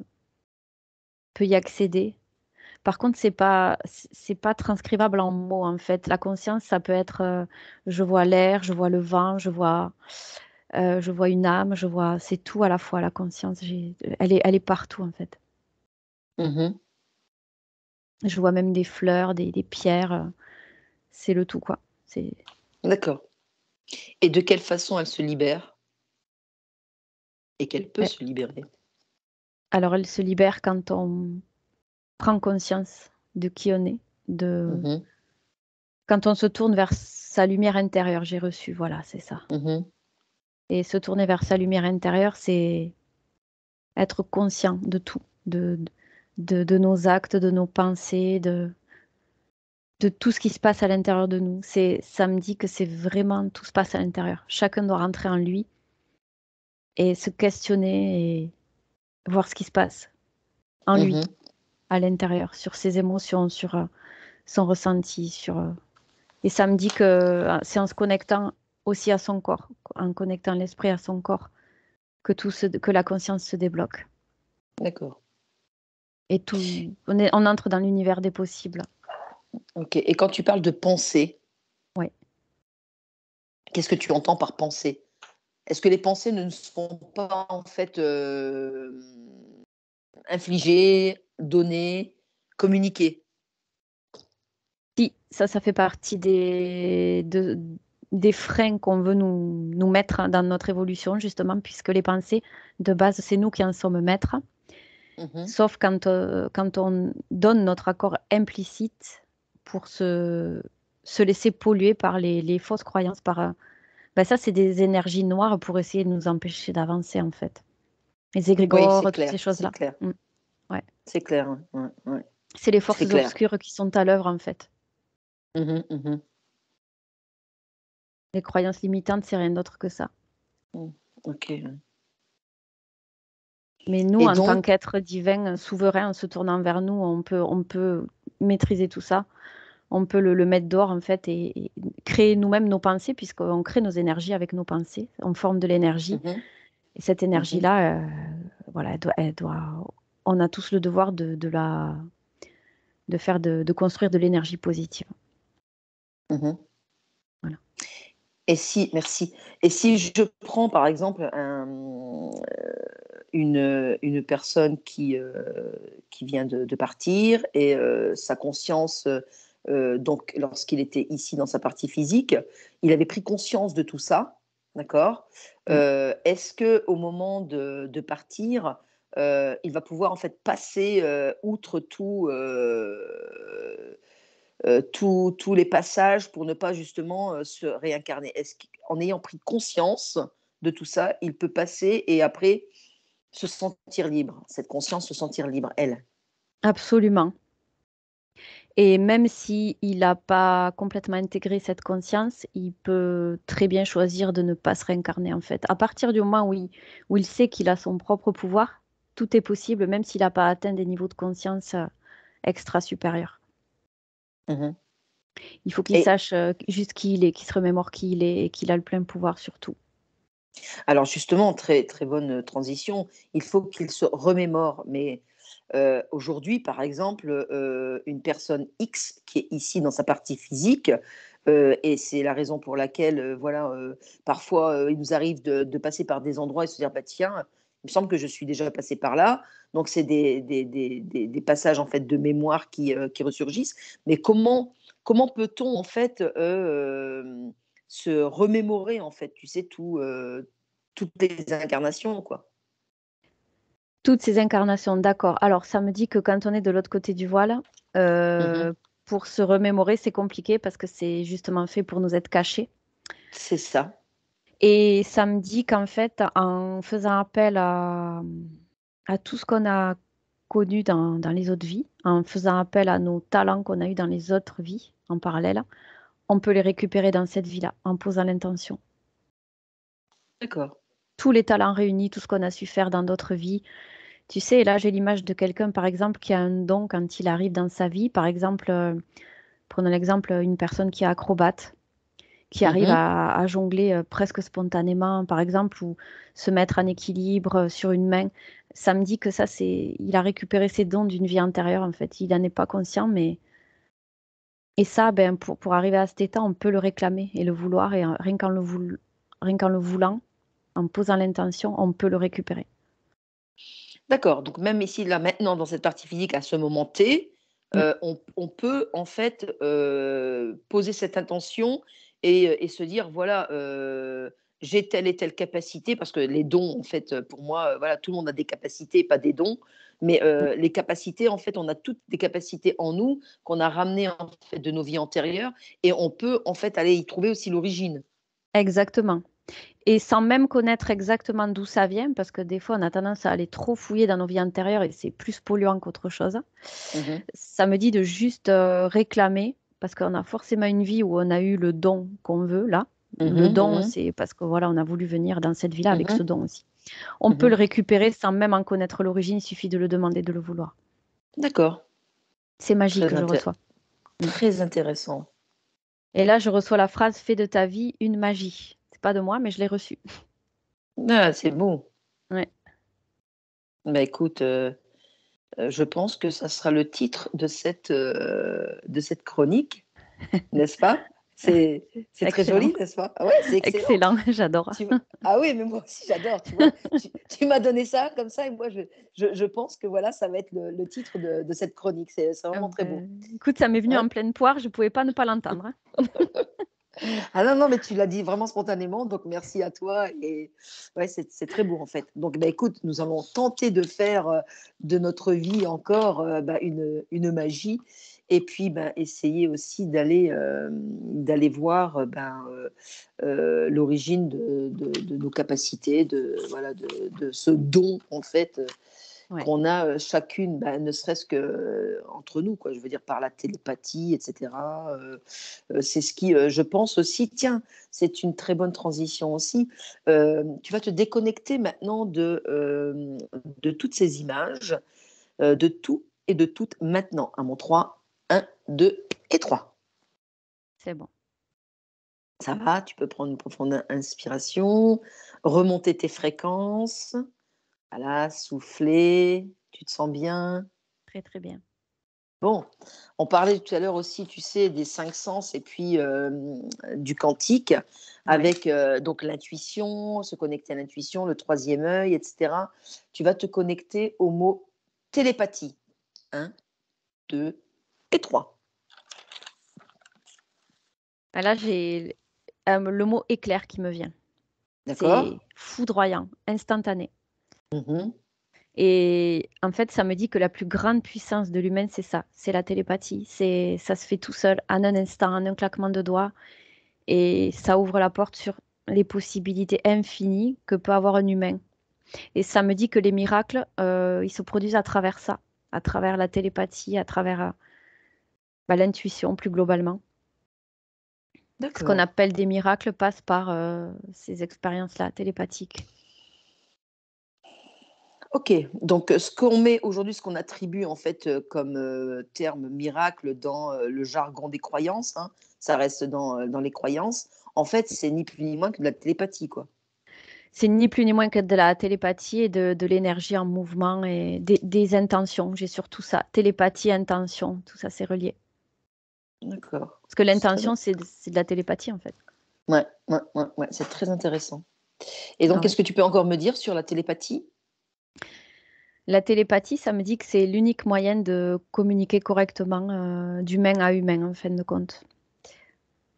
y accéder. Par contre, c'est pas transcrivable en mots, en fait. La conscience, ça peut être, je vois l'air, je vois le vent, je vois une âme, c'est tout à la fois, la conscience. Elle est partout, en fait. mhm. Je vois même des fleurs, des pierres. C'est le tout, quoi. C'est... D'accord. Et de quelle façon elle se libère? Et qu'elle peut eh, se libérer? Alors, elle se libère quand on prend conscience de qui on est, Mhm, quand on se tourne vers sa lumière intérieure, j'ai reçu, voilà, c'est ça. mhm, Et se tourner vers sa lumière intérieure, c'est être conscient de tout, de nos actes, de nos pensées, de tout ce qui se passe à l'intérieur de nous. Ça me dit que c'est vraiment, tout se passe à l'intérieur. Chacun doit rentrer en lui et se questionner et voir ce qui se passe en lui, mhm. à l'intérieur, sur ses émotions, sur son ressenti, et ça me dit que c'est en se connectant aussi à son corps, en connectant l'esprit à son corps, que la conscience se débloque. D'accord. Et on entre dans l'univers des possibles. Ok. Et quand tu parles de pensée, Ouais. qu'est-ce que tu entends par pensée? Est-ce que les pensées ne sont pas en fait infligées, données, communiquées? Si, ça fait partie des freins qu'on veut nous mettre dans notre évolution, justement, puisque les pensées, de base, c'est nous qui en sommes maîtres. Mhm, Sauf quand on donne notre accord implicite pour se laisser polluer par les fausses croyances. Ben ça, c'est des énergies noires pour essayer de nous empêcher d'avancer, en fait. Les oui, égrégores, c'est toutes ces clair, c'est choses-là. clair, Mm, ouais. c'est clair. Ouais, ouais, ouais. C'est les C'est forces clair. obscures qui sont à l'œuvre, en fait. Mhm, mhm, Les croyances limitantes, c'est rien d'autre que ça. mm. Ok. Mais nous, Et en tant donc, qu'être divin, souverain, en se tournant vers nous, on peut maîtriser tout ça. On peut le mettre dehors, en fait, et créer nous-mêmes nos pensées, puisqu'on crée nos énergies avec nos pensées. On forme de l'énergie. mhm, Et cette mhm, énergie-là, voilà, on a tous le devoir de construire de l'énergie positive. mhm. Voilà. Merci. Et si je prends par exemple une personne qui vient de partir et sa conscience, donc lorsqu'il était ici dans sa partie physique, il avait pris conscience de tout ça, d'accord. Ouais. Est-ce que au moment de partir, il va pouvoir en fait passer outre tous les passages pour ne pas justement se réincarner? Est-ce qu'en ayant pris conscience de tout ça, il peut passer et après se sentir libre, cette conscience se sentir libre, elle? Absolument. Et même si il n'a pas complètement intégré cette conscience, il peut très bien choisir de ne pas se réincarner, en fait. À partir du moment où il sait qu'il a son propre pouvoir, tout est possible, même s'il n'a pas atteint des niveaux de conscience extra supérieurs. Mmh. Il faut qu'il Et sache juste qui il est, qu'il se remémore qui il est et qu'il a le plein pouvoir sur tout. alors justement, très, très bonne transition, il faut qu'il se remémore, mais aujourd'hui, par exemple, une personne X qui est ici dans sa partie physique, et c'est la raison pour laquelle, voilà, parfois, il nous arrive de passer par des endroits et se dire: «Bah, tiens, il me semble que je suis déjà passé par là». Donc c'est des passages, en fait, de mémoire qui ressurgissent. Mais comment comment peut-on en fait, se remémorer en fait, tu sais, toutes les incarnations, quoi? Toutes ces incarnations, d'accord. Alors, ça me dit que quand on est de l'autre côté du voile, Mmh. pour se remémorer, c'est compliqué parce que c'est justement fait pour nous être cachés. C'est ça. Et ça me dit qu'en fait, en faisant appel à tout ce qu'on a connu dans les autres vies, en faisant appel à nos talents qu'on a eus dans les autres vies en parallèle, on peut les récupérer dans cette vie-là, en posant l'intention. D'accord. Tous les talents réunis, tout ce qu'on a su faire dans d'autres vies. Tu sais, là, j'ai l'image de quelqu'un, par exemple, qui a un don quand il arrive dans sa vie. Par exemple, prenons l'exemple, une personne qui est acrobate, qui arrive Mmh. à jongler presque spontanément, par exemple, ou se mettre en équilibre sur une main. Ça me dit que ça, il a récupéré ses dons d'une vie antérieure, en fait. Il n'en est pas conscient, mais... Et ça, ben, pour arriver à cet état, on peut le réclamer et le vouloir, et rien qu'en le voulant, en posant l'intention, on peut le récupérer. D'accord, donc même ici, là, maintenant, dans cette partie physique, à ce moment T, Mm. on peut en fait, poser cette intention et se dire: «Voilà, j'ai telle et telle capacité», parce que les dons, en fait, pour moi, voilà, tout le monde a des capacités, pas des dons, mais les capacités, en fait, on a toutes des capacités en nous qu'on a ramenées, en fait, de nos vies antérieures et on peut, en fait, aller y trouver aussi l'origine. Exactement. Et sans même connaître exactement d'où ça vient, parce que des fois, on a tendance à aller trop fouiller dans nos vies antérieures et c'est plus polluant qu'autre chose. Mmh. Ça me dit de juste réclamer, parce qu'on a forcément une vie où on a eu le don qu'on veut, là. Mmh Le mh. don, Mmh. c'est parce que voilà, on a voulu venir dans cette vie-là avec ce Mmh. don aussi. On peut le Mmh. récupérer sans même en connaître l'origine, il suffit de le demander, de le vouloir. D'accord, C'est magique très que je inté reçois. Mm. très intéressant. Et là, je reçois la phrase: fais de ta vie une magie. C'est pas de moi, mais je l'ai reçue. Ah, c'est beau. Ouais. Bah, écoute, je pense que ça sera le titre de cette chronique, n'est-ce pas? C'est très Excellent. joli, n'est-ce pas? Ah ouais, c'est excellent. Excellent, j'adore. Ah oui, mais moi aussi j'adore, tu vois? Tu m'as donné ça comme ça et moi je pense que voilà, ça va être le titre de cette chronique. C'est Ah vraiment très beau. ben, écoute, ça m'est venu Ouais. en pleine poire, je pouvais pas ne pas l'entendre, hein. Ah non, non, mais tu l'as dit vraiment spontanément, donc merci à toi et ouais, c'est très beau en fait. Donc bah, écoute, nous allons tenter de faire, de notre vie encore, bah, une magie et puis, ben, essayer aussi d'aller voir, l'origine de nos capacités, de voilà, de ce don en fait, Ouais. qu'on a, chacune, bah, ne serait-ce que, entre nous quoi. Je veux dire par la télépathie et cetera, c'est ce qui, je pense aussi tiens, c'est une très bonne transition aussi, tu vas te déconnecter maintenant de toutes ces images, de tout et de toutes maintenant. À mon 3, 1, 2 et 3. C'est bon. Ça va, tu peux prendre une profonde inspiration, remonter tes fréquences, voilà, souffler, tu te sens bien. Très, très bien. Bon, on parlait tout à l'heure aussi, tu sais, des 5 sens et puis, du quantique Ouais. avec, donc l'intuition, se connecter à l'intuition, le troisième œil et cetera. Tu vas te connecter au mot télépathie. 1, 2 et 3. Ah là, j'ai, le mot éclair qui me vient. D'accord? C'est foudroyant, instantané. Mmh. Et en fait, ça me dit que la plus grande puissance de l'humain, c'est ça, c'est la télépathie. Ça se fait tout seul, en un instant, en un claquement de doigts, et ça ouvre la porte sur les possibilités infinies que peut avoir un humain. Et ça me dit que les miracles, ils se produisent à travers ça, à travers la télépathie, à travers l'intuition plus globalement. Ce qu'on D'accord. appelle des miracles passe par ces expériences-là, télépathiques. OK, donc ce qu'on met aujourd'hui, ce qu'on attribue en fait, comme, terme miracle dans, le jargon des croyances, hein, ça reste dans les croyances. En fait, c'est ni plus ni moins que de la télépathie, quoi. C'est ni plus ni moins que de la télépathie et de l'énergie en mouvement et des intentions. J'ai surtout ça. Télépathie, intention, tout ça, c'est relié. D'accord. Parce que C'est très l'intention, c'est de la télépathie, en fait. ouais, ouais, ouais, ouais, c'est très intéressant et donc Ah qu'est-ce ouais. que tu peux encore me dire sur la télépathie? La télépathie, ça me dit que c'est l'unique moyen de communiquer correctement d'humain à humain, en fin de compte.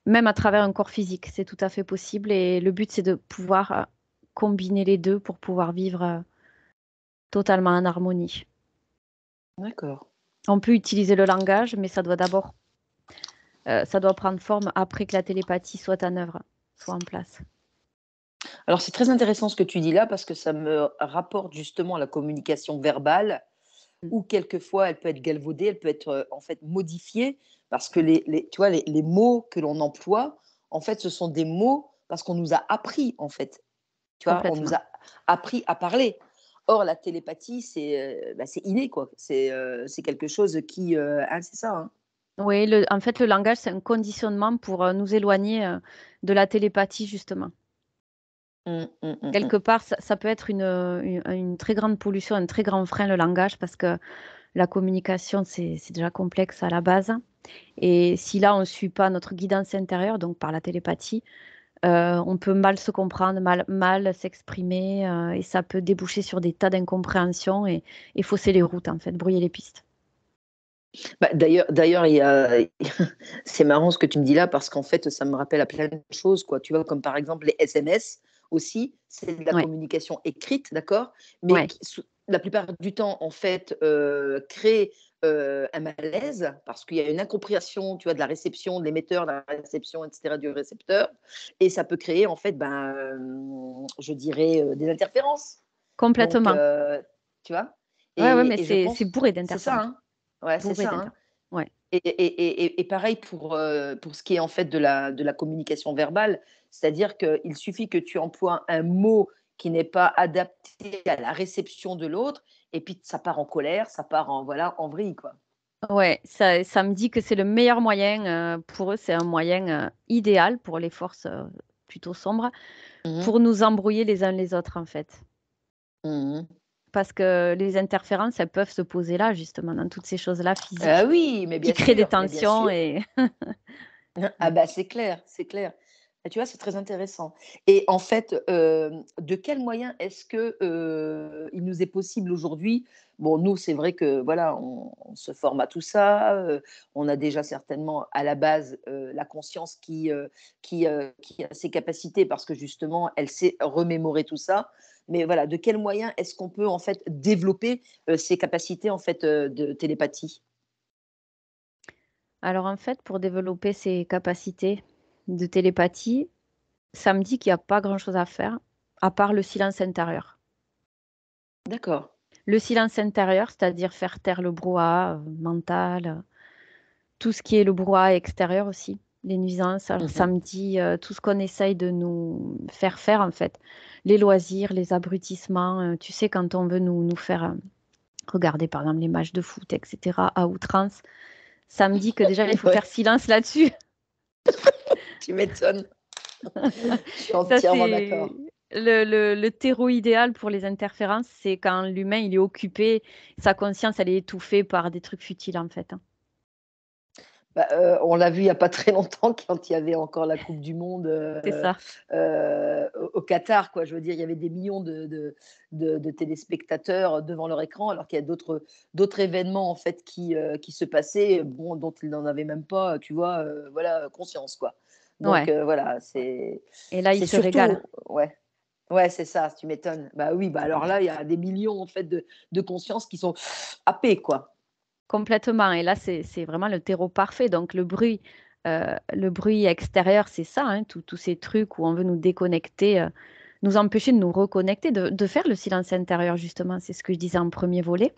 Même à travers un corps physique, c'est tout à fait possible. Et le but, c'est de pouvoir combiner les deux pour pouvoir vivre totalement en harmonie. D'accord. On peut utiliser le langage, mais ça doit prendre forme après que la télépathie soit en œuvre, soit en place. Alors c'est très intéressant ce que tu dis là parce que ça me rapporte justement à la communication verbale Mm. où quelquefois elle peut être galvaudée, elle peut être en fait modifiée parce que tu vois, les mots que l'on emploie, en fait, ce sont des mots parce qu'on nous a appris en fait. Tu vois, on nous Complètement. a appris à parler. Or, la télépathie, c'est inné, quoi. C'est quelque chose qui, hein, c'est ça, hein. Oui, en fait, le langage, c'est un conditionnement pour nous éloigner de la télépathie, justement. Mmh, mmh, mmh, mmh. Quelque part, ça peut être une très grande pollution, un très grand frein, le langage, parce que la communication, c'est déjà complexe à la base. Et si là, on ne suit pas notre guidance intérieure, donc par la télépathie, on peut mal se comprendre, mal s'exprimer, et ça peut déboucher sur des tas d'incompréhensions et fausser les routes, en fait, brouiller les pistes. Bah, d'ailleurs, il y a c'est marrant ce que tu me dis là parce qu'en fait, ça me rappelle à plein de choses, quoi. Tu vois, comme par exemple les SMS aussi, c'est de la Ouais, communication écrite, d'accord? Mais ouais, qui la plupart du temps, en fait, crée, un malaise parce qu'il y a une incompréhension, tu vois, de la réception de l'émetteur, de la réception et cetera du récepteur et ça peut créer en fait, ben, je dirais, des interférences. Donc complètement. tu vois? Ouais, ouais, mais Et je c'est pense bourré c'est ça, d'interférences. hein? Ouais, c'est Bourré ça, hein? d'interférences. Ouais. Et pareil pour ce qui est en fait de la communication verbale, c'est-à-dire qu'il suffit que tu emploies un mot qui n'est pas adapté à la réception de l'autre et puis ça part en colère, ça part en voilà, en vrille, quoi. Ouais, ça me dit que c'est le meilleur moyen, pour eux, c'est un moyen idéal pour les forces plutôt sombres, Mmh mh. pour nous embrouiller les uns les autres, en fait. Mmh. Parce que les interférences, elles peuvent se poser là, justement, dans toutes ces choses-là Ah physiques oui, qui créent des mais bien tensions sûr. et Ah ouais. bah, c'est clair, c'est clair. Et tu vois, c'est très intéressant et en fait, de quels moyens est-ce que, il nous est possible aujourd'hui bon, nous, c'est vrai que voilà, on se forme à tout ça, on a déjà certainement à la base, la conscience qui a ses capacités parce que justement, elle sait remémorer tout ça. Mais voilà, de quels moyens est-ce qu'on peut en fait développer, ces capacités en fait, de télépathie? Alors, en fait, pour développer ces capacités de télépathie, ça me dit qu'il y a pas grand-chose à faire, à part le silence intérieur. D'accord. Le silence intérieur, c'est-à-dire faire taire le brouhaha, mental, tout ce qui est le brouhaha extérieur aussi, les nuisances. Alors, ça Mmh. me dit, tout ce qu'on essaye de nous faire faire, en fait. Les loisirs, les abrutissements, tu sais, quand on veut nous faire, regarder, par exemple, les matchs de foot et cetera, à outrance. Ça me dit que déjà, il faut Ouais, faire silence là-dessus. tu m'étonnes. Je suis Ça, entièrement c'est d'accord. le terreau idéal pour les interférences, c'est quand l'humain, il est occupé, sa conscience, elle est étouffée par des trucs futiles, en fait, hein. Bah, on l'a vu il y a pas très longtemps quand il y avait encore la coupe du monde, C'est ça. au Qatar, quoi. Je veux dire, il y avait des millions de téléspectateurs devant leur écran, alors qu'il y a d'autres événements, en fait, qui se passaient, bon, dont ils n'en avaient même pas, tu vois, voilà, conscience, quoi. Donc Ouais. voilà, Et là, il c'est se régale. surtout ouais, ouais, c'est ça, tu m'étonnes. Bah oui, bah alors là, il y a des millions, en fait, de consciences qui sont happées, quoi. Complètement. Et là, c'est vraiment le terreau parfait. Donc, le bruit extérieur, c'est ça, hein, tous ces trucs où on veut nous déconnecter, nous empêcher de nous reconnecter, de faire le silence intérieur, justement. C'est ce que je disais en premier volet.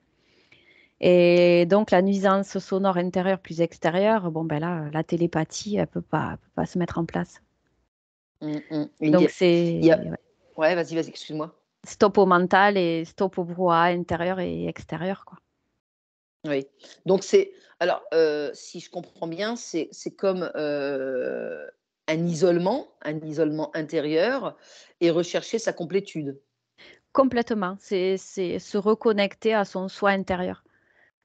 Et donc, la nuisance sonore intérieure plus extérieure, bon, ben là, la télépathie, peut pas se mettre en place. Mmh mh. Donc, Il y a c'est ouais, ouais, vas-y, vas-y, excuse-moi. stop au mental et stop au brouhaha intérieur et extérieur, quoi. Oui. Donc c'est alors, si je comprends bien, c'est comme, un isolement intérieur et rechercher sa complétude. Complètement. C'est se reconnecter à son soi intérieur,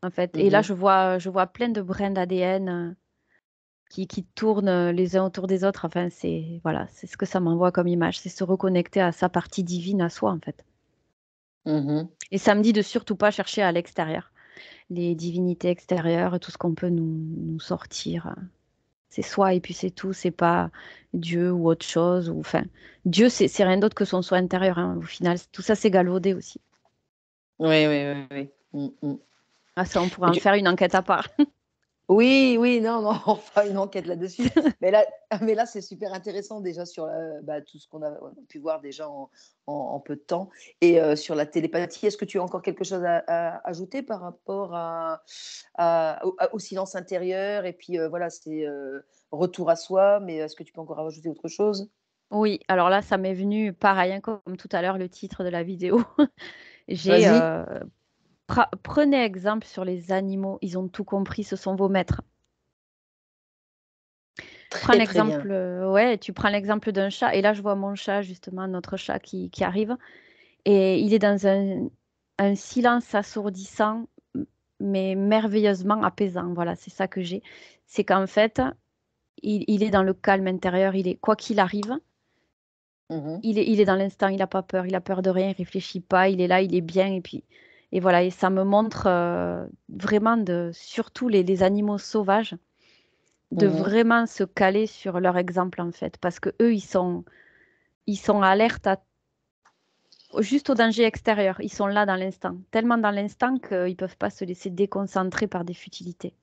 en fait. Et Mmh là, mh. je vois plein de brins d'ADN qui tournent les uns autour des autres. Enfin, voilà, c'est ce que ça m'envoie comme image. C'est se reconnecter à sa partie divine, à soi, en fait. Mhm. Et ça me dit de surtout pas chercher à l'extérieur, les divinités extérieures, tout ce qu'on peut nous sortir. C'est soi et puis c'est tout, c'est pas Dieu ou autre chose. Ou, enfin, Dieu, c'est rien d'autre que son soi intérieur, hein. Au final, tout ça, c'est galvaudé aussi. Oui, oui, oui, oui. Ah, ça, on pourrait Et en faire une enquête à part. Oui, oui, non, non, on fera une enquête là-dessus. Mais là, mais là, c'est super intéressant déjà sur tout ce on a pu voir déjà en peu de temps. Et sur la télépathie, est-ce que tu as encore quelque chose à ajouter par rapport au silence intérieur? Et puis voilà, c'est retour à soi, mais est-ce que tu peux encore ajouter autre chose? Oui, alors là, ça m'est venu pareil, hein, comme tout à l'heure, le titre de la vidéo. J'ai Vas-y. Prenez exemple sur les animaux, ils ont tout compris, ce sont vos maîtres. Prends Très, très bien. l'exemple, ouais, tu prends l'exemple d'un chat, et là, je vois mon chat, justement, notre chat qui arrive, et il est dans un silence assourdissant, mais merveilleusement apaisant. Voilà, c'est ça que j'ai. C'est qu'en fait, il est dans le calme intérieur, il est, quoi qu'il arrive, Mhm, il est dans l'instant, il n'a pas peur, il a peur de rien, il réfléchit pas, il est là, il est bien, et puis, et voilà, et ça me montre vraiment surtout les animaux sauvages, de mhm. vraiment se caler sur leur exemple, en fait, parce que eux, ils sont alertes juste au danger extérieur. Ils sont là dans l'instant, tellement dans l'instant qu'ils ne peuvent pas se laisser déconcentrer par des futilités.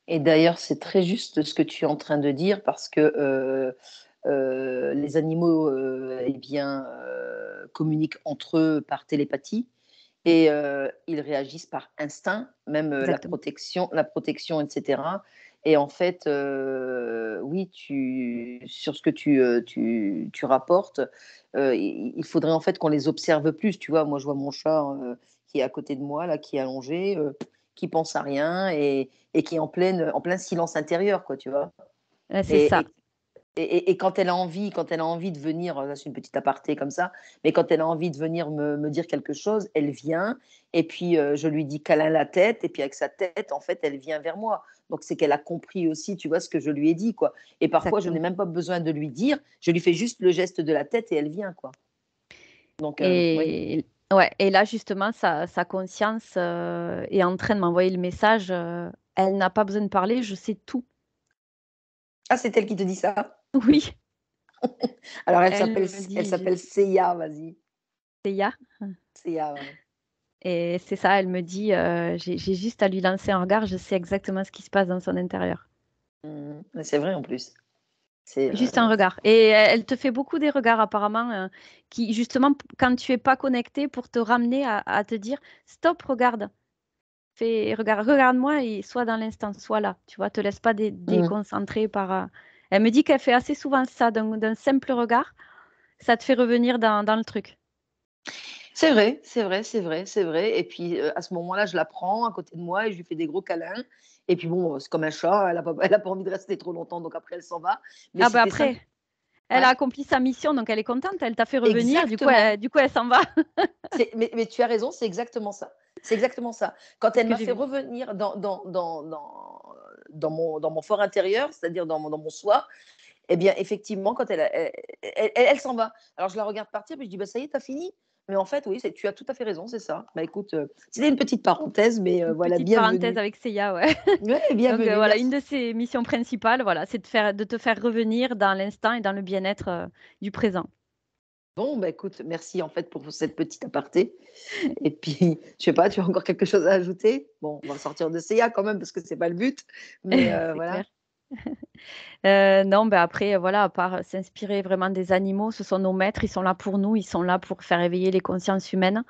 Et d'ailleurs, c'est très juste ce que tu es en train de dire parce que les animaux eh bien, communiquent entre eux par télépathie et ils réagissent par instinct, même Exactement. la protection, etc. Et en fait, oui, sur ce que tu rapportes, il faudrait en fait qu'on les observe plus. Tu vois, moi, je vois mon chat qui est à côté de moi, là, qui est allongé, qui pense à rien et qui est en plein silence intérieur, quoi, tu vois. C'est Et, ça. et, et quand elle a envie de venir, là, c'est une petite aparté comme ça, mais quand elle a envie de venir me dire quelque chose, elle vient, et puis je lui dis câlin la tête, et puis avec sa tête, en fait, elle vient vers moi. Donc c'est qu'elle a compris aussi, tu vois, ce que je lui ai dit, quoi. Et parfois, je n'ai Exactement. même pas besoin de lui dire, je lui fais juste le geste de la tête et elle vient, quoi. Donc, oui. Et, ouais, et là, justement, sa conscience est en train de m'envoyer le message. Elle n'a pas besoin de parler, je sais tout. Ah, c'est elle qui te dit ça? Oui, Alors, elle me elle dit, s'appelle Seiya, vas-y. Ya. Seiya, ouais. Et c'est ça, elle me dit, j'ai juste à lui lancer un regard, je sais exactement ce qui se passe dans son intérieur. C'est vrai en plus. C'est, Juste un regard. Et elle te fait beaucoup des regards apparemment, qui justement, quand tu es pas connecté, pour te ramener à te dire, stop, regarde, regarde-moi et sois dans l'instant, sois là. Tu vois, te laisse pas mmh. déconcentrer par. Elle me dit qu'elle fait assez souvent ça, d'un simple regard, ça te fait revenir dans le truc. C'est vrai, c'est vrai, c'est vrai, c'est vrai et puis, à ce moment-là, je la prends à côté de moi et je lui fais des gros câlins et puis bon, c'est comme un chat, elle a pas envie de rester trop longtemps, donc après elle s'en va. Mais Ah bah c'était simple. après, elle a Ouais, accompli sa mission, donc elle est contente, elle t'a fait revenir, du coup exactement. elle s'en va. Mais tu as raison, c'est exactement ça. C'est exactement ça. Quand C'est ce elle que m'a j'ai fait vu. revenir dans mon fort intérieur, c'est-à-dire dans mon soi, eh bien, effectivement, quand elle s'en va. Alors, je la regarde partir, puis je dis: «Bah, ça y est, tu as fini?» Mais en fait, oui, tu as tout à fait raison, c'est ça. Bah, écoute, c'était une petite parenthèse, mais Une voilà, petite parenthèse bienvenue. avec Seiya, ouais. Ouais, Donc bienvenue, voilà, une merci. de ses missions principales, voilà, c'est de te faire revenir dans l'instant et dans le bien-être du présent. Bon, bah, écoute, merci, en fait, pour cette petite aparté et puis, je sais pas, tu as encore quelque chose à ajouter? Bon, on va sortir de Seiya quand même parce que c'est pas le but, mais C'est clair. voilà. Non, ben après, voilà, à part s'inspirer vraiment des animaux, ce sont nos maîtres, ils sont là pour nous, ils sont là pour faire éveiller les consciences humaines.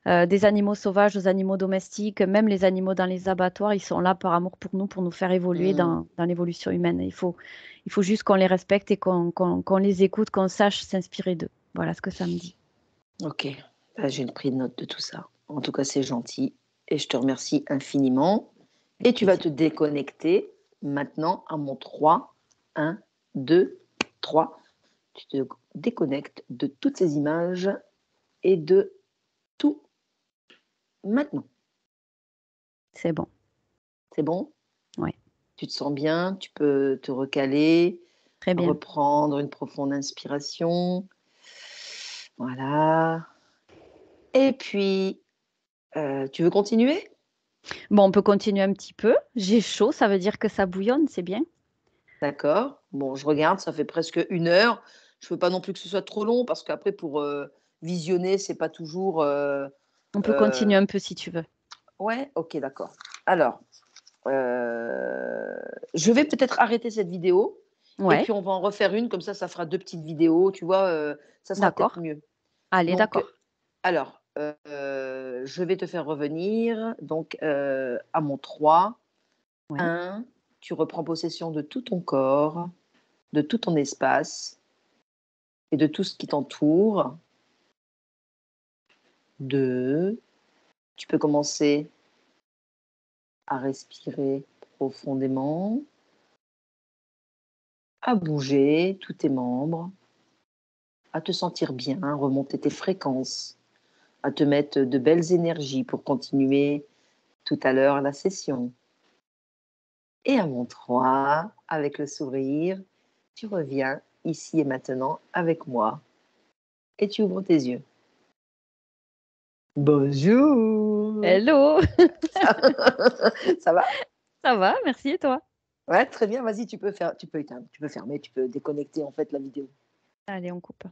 Des animaux sauvages aux animaux domestiques, même les animaux dans les abattoirs, ils sont là par amour pour nous faire évoluer Mmh. dans l'évolution humaine. Il faut juste qu'on les respecte et qu'on les écoute, qu'on sache s'inspirer d'eux. Voilà ce que ça me dit. OK, bah, j'ai pris note de tout ça. En tout cas, c'est gentil et je te remercie infiniment et Avec tu vas plaisir. te déconnecter maintenant à mon 3, 1, 2, 3. Tu te déconnectes de toutes ces images et de tout maintenant. C'est bon. C'est bon? Ouais, Tu te sens bien? Tu peux te recaler, très bien. reprendre une profonde inspiration. Voilà. Et puis, tu veux continuer? Bon, on peut continuer un petit peu. J'ai chaud, ça veut dire que ça bouillonne, c'est bien. D'accord. Bon, je regarde, ça fait presque 1 heure. Je veux pas non plus que ce soit trop long parce qu'après pour, visionner, c'est pas toujours, On peut continuer heu un peu si tu veux. ouais? OK, d'accord. Alors, je vais peut-être arrêter cette vidéo et Ouais, puis on va en refaire une, comme ça fera 2 petites vidéos, tu vois? Ça sera peut-être d'accord. mieux. Allez, Donc, d'accord. alors, je vais te faire revenir donc, à mon 3. Ouais. 1, tu reprends possession de tout ton corps, de tout ton espace et de tout ce qui t'entoure. 2, tu peux commencer à respirer profondément, à bouger tous tes membres, à te sentir bien, remonter tes fréquences, à te mettre de belles énergies pour continuer tout à l'heure la session. Et à mon 3, avec le sourire, tu reviens ici et maintenant avec moi et tu ouvres tes yeux. Bonjour! Hello! Ça ça va? Ça va, merci et toi? Ouais, très bien, vas-y, tu peux éteindre, tu peux fermer, tu peux déconnecter en fait la vidéo. Allez, on coupe.